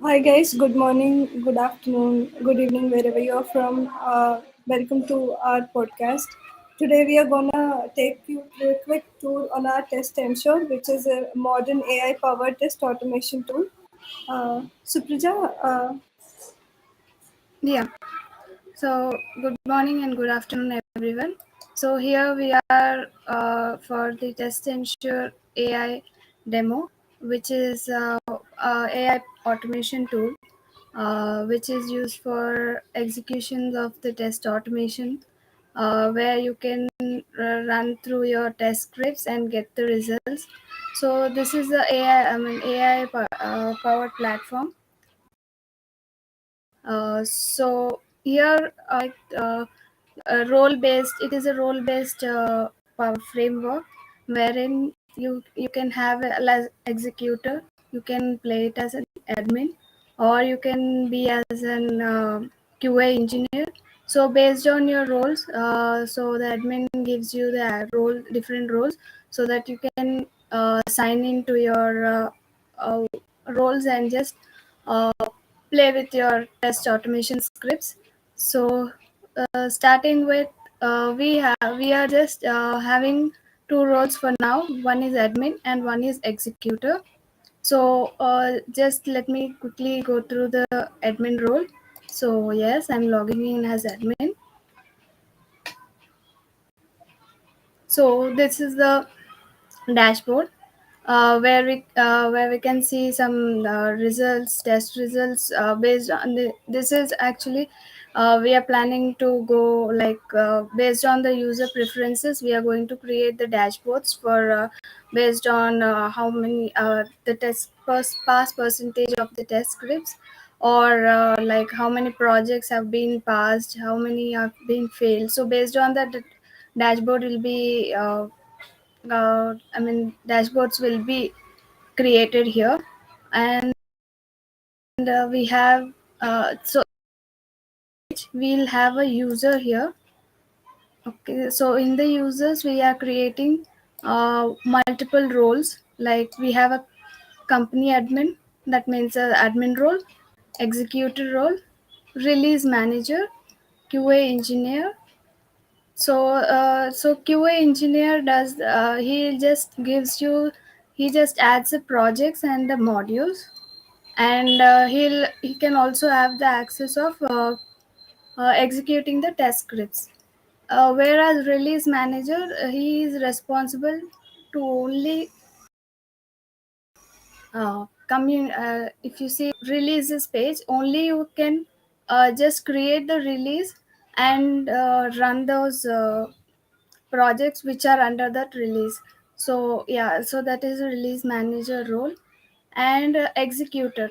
Hi guys, good morning, good afternoon, good evening, wherever you're from. Welcome to our podcast. Today we are gonna take you through a quick tour on our TestEnsure, which is a modern AI-powered test automation tool. Suprija, Yeah. So good morning and good afternoon, everyone. So here we are for the TestEnsure AI demo, which is AI automation tool, which is used for executions of the test automation, where you can run through your test scripts and get the results. So this is the AI powered platform. So here, role based. It is a role based power framework wherein you can have as executor. You can play it as an admin, or you can be as an QA engineer. So based on your roles, so the admin gives you the different roles, so that you can sign into your roles and just uh, play with your test automation scripts. So starting with we are just having two roles for now. One is admin and one is executor. So just let me quickly go through the admin role. So yes, I'm logging in as admin. So this is the dashboard where we can see some results, test results based on the. This is actually we are planning to go like based on the user preferences. We are going to create the dashboards for based on how many the pass percentage of the test scripts, or like how many projects have been passed, how many have been failed. So based on that, the dashboard will be dashboards will be created here. And we have so we'll have a user here. Okay, so in the users we are creating multiple roles. Like we have a company admin, that means admin role, executor role, release manager, QA engineer. So QA engineer does he just adds the projects and the modules, and he can also have the access of executing the test scripts. Whereas release manager, he is responsible to only if you see releases page, only you can just create the release and run those projects which are under that release. So yeah, so that is a release manager role. And executor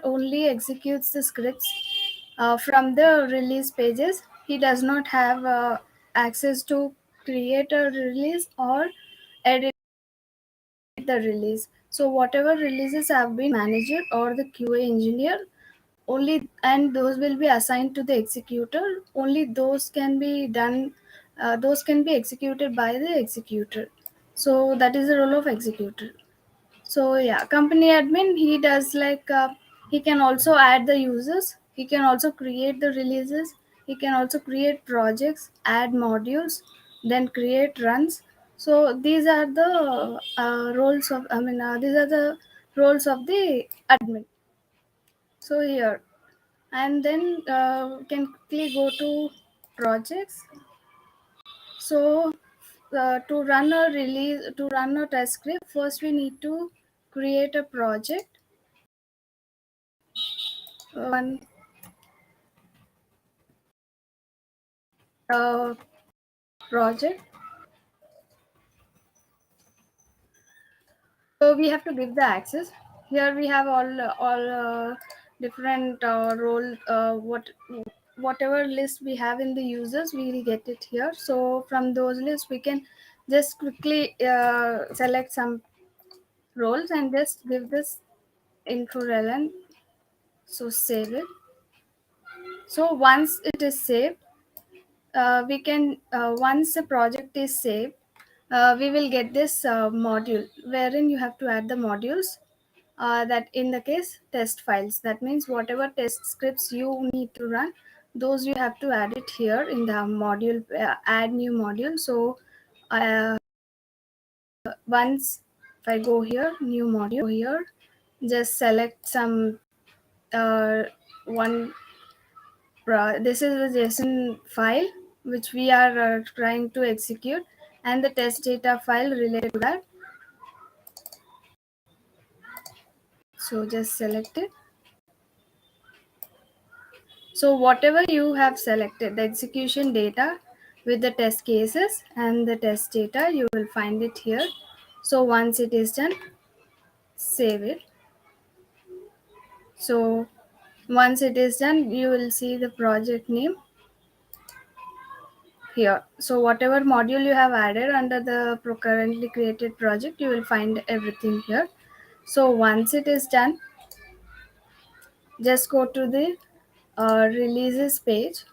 only executes the scripts from the release pages. He does not have access to create a release or edit the release. So whatever releases have been managed or the QA engineer only, and those will be assigned to the executor, only those can be done, those can be executed by the executor. So that is the role of executor. So yeah, company admin, he does like he can also add the users, he can also create the releases, he can also create projects, add modules, then create runs. So these are the roles of these are the roles of the admin. So here, and then we can quickly go to projects. So to run a test script, first we need to create a project. One project. So we have to give the access. Here we have all different role. Whatever list we have in the users, we will get it here. So from those lists, we can just quickly select some roles and just give this Infor LN. So save it. So once it is saved, we can once the project is saved, we will get this module wherein you have to add the modules, that in the case test files, that means whatever test scripts you need to run, those you have to add it here in the module, add new module. So uh, once if I go here, new module here, just select some uh, one. This is a JSON file which we are trying to execute, and the test data file related to that. So just select it. So whatever you have selected, the execution data with the test cases and the test data, you will find it here. So once it is done, save it. So once it is done, you will see the project name here. So whatever module you have added under the currently created project, you will find everything here. So once it is done, just go to the releases page.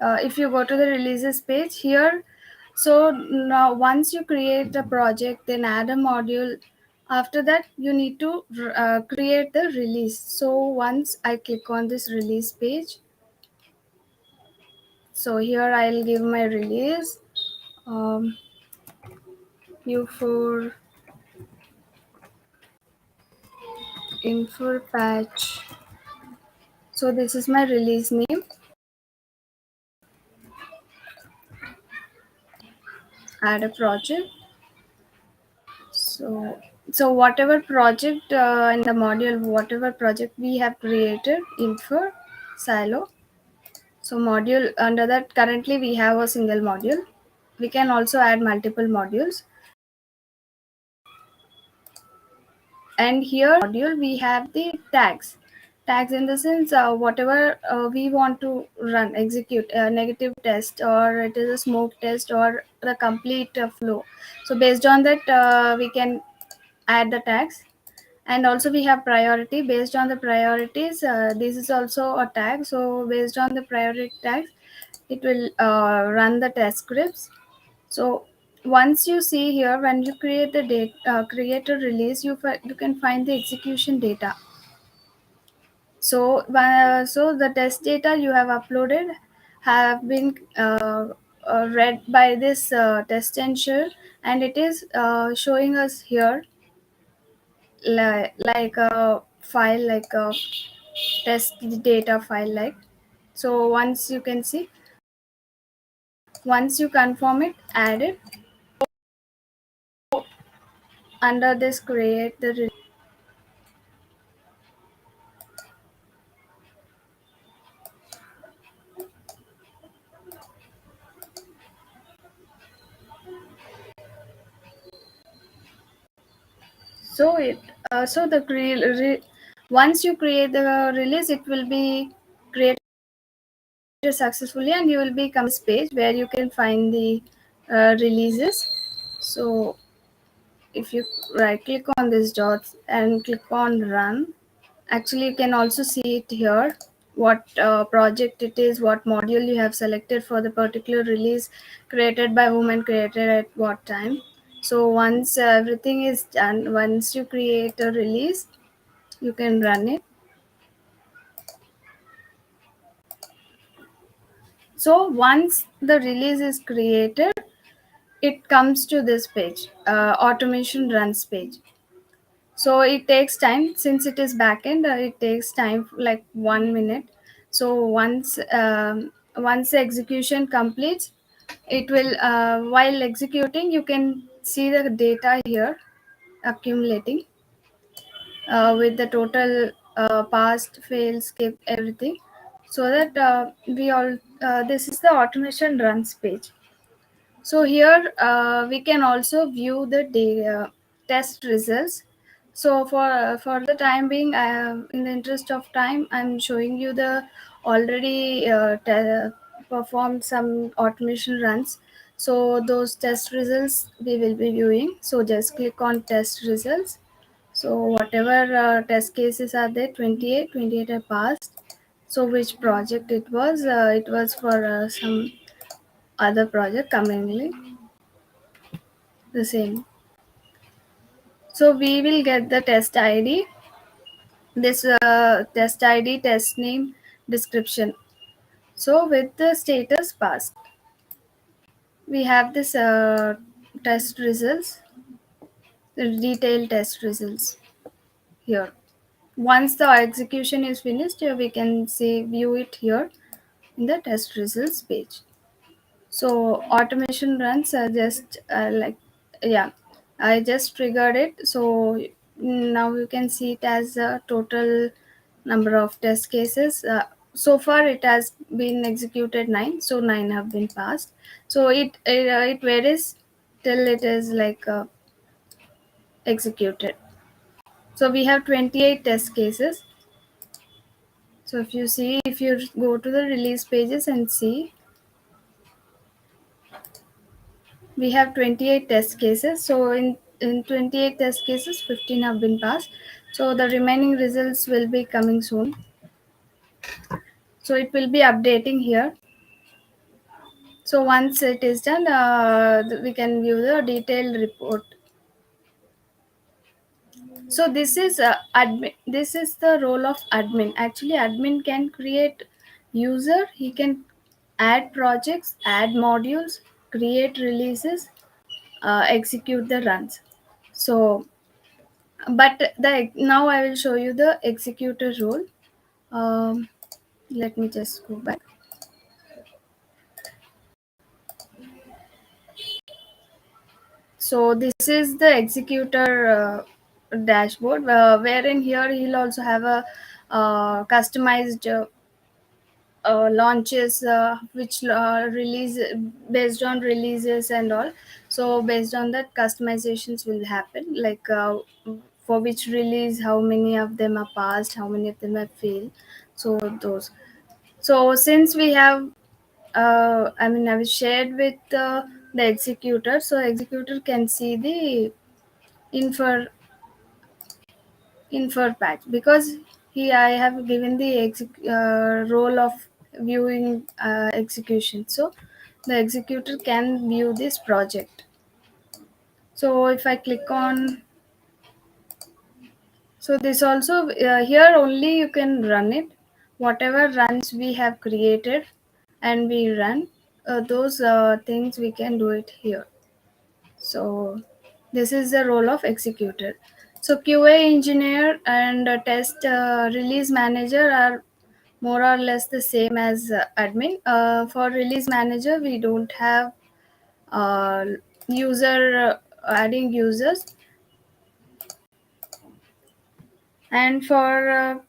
If you go to the releases page here, so now once you create a project, then add a module. After that, you need to create the release. So once I click on this release page, so here I'll give my release u4 Infor patch. So this is my release name. Add a project. So whatever project in the module, whatever project we have created in for silo. So module under that, currently we have a single module. We can also add multiple modules. And here module we have the tags. Tags in the sense whatever we want to run, execute a negative test, or it is a smoke test, or the complete flow. So based on that, we can add the tags. And also we have priority. Based on the priorities, this is also a tag. So based on the priority tags, it will run the test scripts. So once you see here, when you create the date, create a release, you can find the execution data. So the test data you have uploaded have been read by this TestEnsure, and it is showing us here like a file, like a test data file, like. So once you can see, once you confirm it, add it under this create the so it so the once you create the release, it will be created successfully, and you will be come this page where you can find the releases. So if you right click on this dots and click on run, actually you can also see it here, what project it is, what module you have selected for the particular release, created by whom and created at what time. So once everything is done, once you create a release, you can run it. So once the release is created, it comes to this page, automation runs page. So it takes time, since it is backend, it takes time like 1 minute. So once the execution completes, it will while executing, you can see the data here accumulating with the total past, fail, skip, everything. So that we all this is the automation runs page. So here we can also view the test results. So for the time being, in the interest of time, I'm showing you the already performed some automation runs. So those test results we will be viewing. So just click on test results. So whatever test cases are there, 28 are passed. So which project it was? It was for some other project commonly the same. So we will get the test ID, this test ID, test name, description. So with the status passed, we have this test results, the detailed test results here. Once the execution is finished, we can see view it here in the test results page. So automation runs are just like, yeah, I just triggered it. So now you can see it as a total number of test cases. So far it has been executed 9, so 9 have been passed. So it varies till it is like executed. So we have 28 test cases. So if you see, if you go to the release pages and see, we have 28 test cases. So in 28 test cases, 15 have been passed. So the remaining results will be coming soon. So it will be updating here. So once it is done, we can view the detailed report. So this is admin. This is the role of admin. Actually, admin can create user. He can add projects, add modules, create releases, execute the runs. So, but the now I will show you the executor role. Um, Let me just go back. So this is the executor dashboard, wherein here he'll also have a customized launches, which release based on releases and all. So based on that, customizations will happen, like for which release how many of them are passed, how many of them have failed. So those. So since we have I was shared with the executor, so executor can see the infer infer patch, because he I have given the role of viewing execution. So the executor can view this project. So if I click on, so this also here only you can run it. Whatever runs we have created and we run, those things we can do it here. So this is the role of executor. So QA engineer and test release manager are more or less the same as admin. For release manager, we don't have uh, user adding users, and for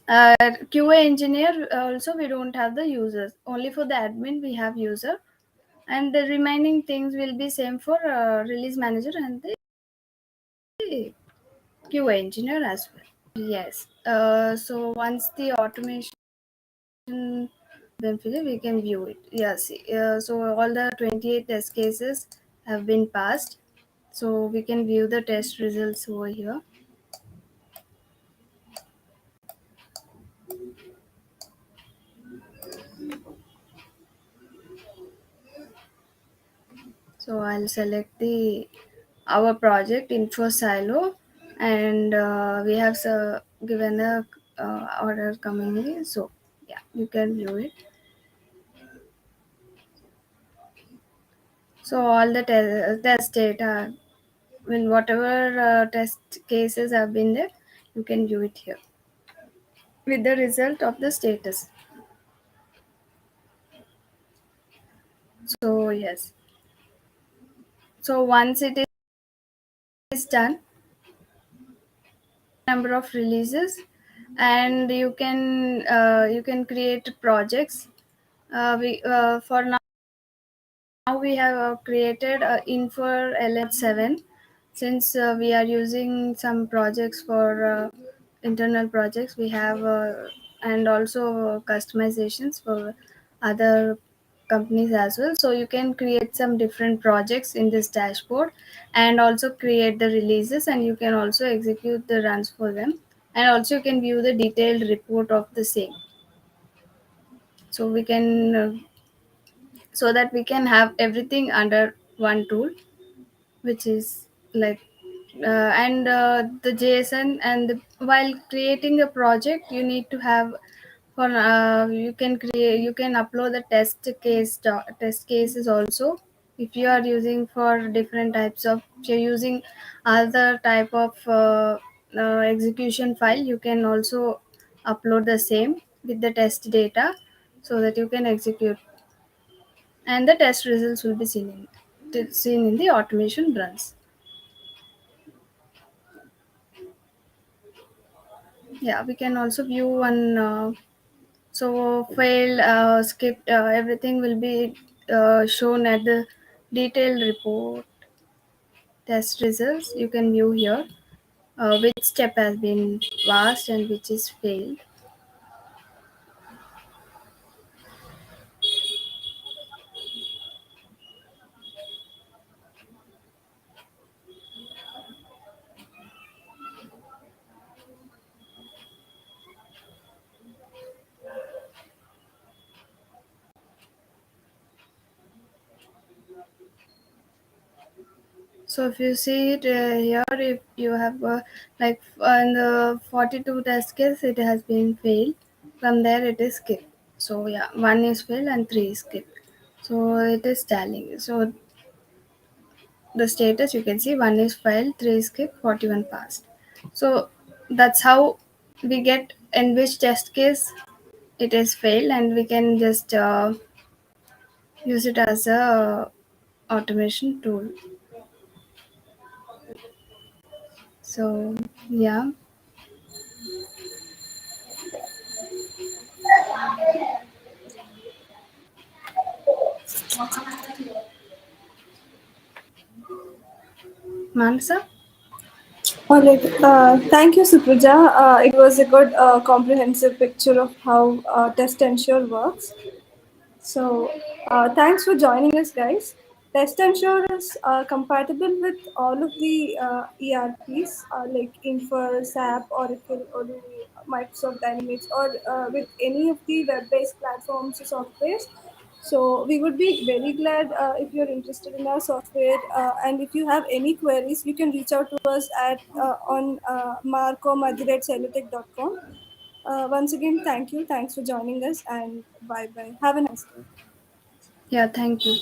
QA engineer also we don't have the users. Only for the admin we have user, and the remaining things will be same for release manager and the QA engineer as well. Yes. So once the automation been finished, we can view it. Yes. So all the 28 test cases have been passed. So we can view the test results over here. So I'll select the our project Info Silo, and we have given a order coming in. So yeah, you can view it. So all the test data, when whatever test cases have been there, you can view it here with the result of the status. So yes, so once it is done, number of releases, and you can create projects. We For now we have created Infor LN 7, since we are using some projects for internal projects we have, and also customizations for other companies as well. So you can create some different projects in this dashboard and also create the releases, and you can also execute the runs for them, and also you can view the detailed report of the same. So we can so that we can have everything under one tool, which is like and the JSON. And while creating a project, you need to have for you can upload the test cases also. If you are using for different types of, if you're using other type of execution file, you can also upload the same with the test data, so that you can execute, and the test results will be seen in the automation runs. Yeah, we can also view one so failed skip everything will be shown at the detailed report test results. You can view here which step has been passed and which is failed. So if you see it here, if you have like in the 42 test case, it has been failed. From there, it is skipped. So yeah, one is failed and three is skipped. So it is tallying. So the status you can see, one is failed, three is skipped, 41 passed. So that's how we get in which test case it is failed, and we can just use it as a automation tool. So yeah. Manasa. All right. Thank you, Supraja. It was a good, comprehensive picture of how TestEnsure works. So, thanks for joining us, guys. TestEnsure is compatible with all of the ERPs like Infor, SAP, Oracle, Odoo, Microsoft Dynamics, or with any of the web-based platforms or softwares. So, we would be very glad if you're interested in our software. And if you have any queries, you can reach out to us at on marcom@sailotech.com. Once again, thank you. Thanks for joining us, and bye bye. Have a nice day. Yeah, thank you.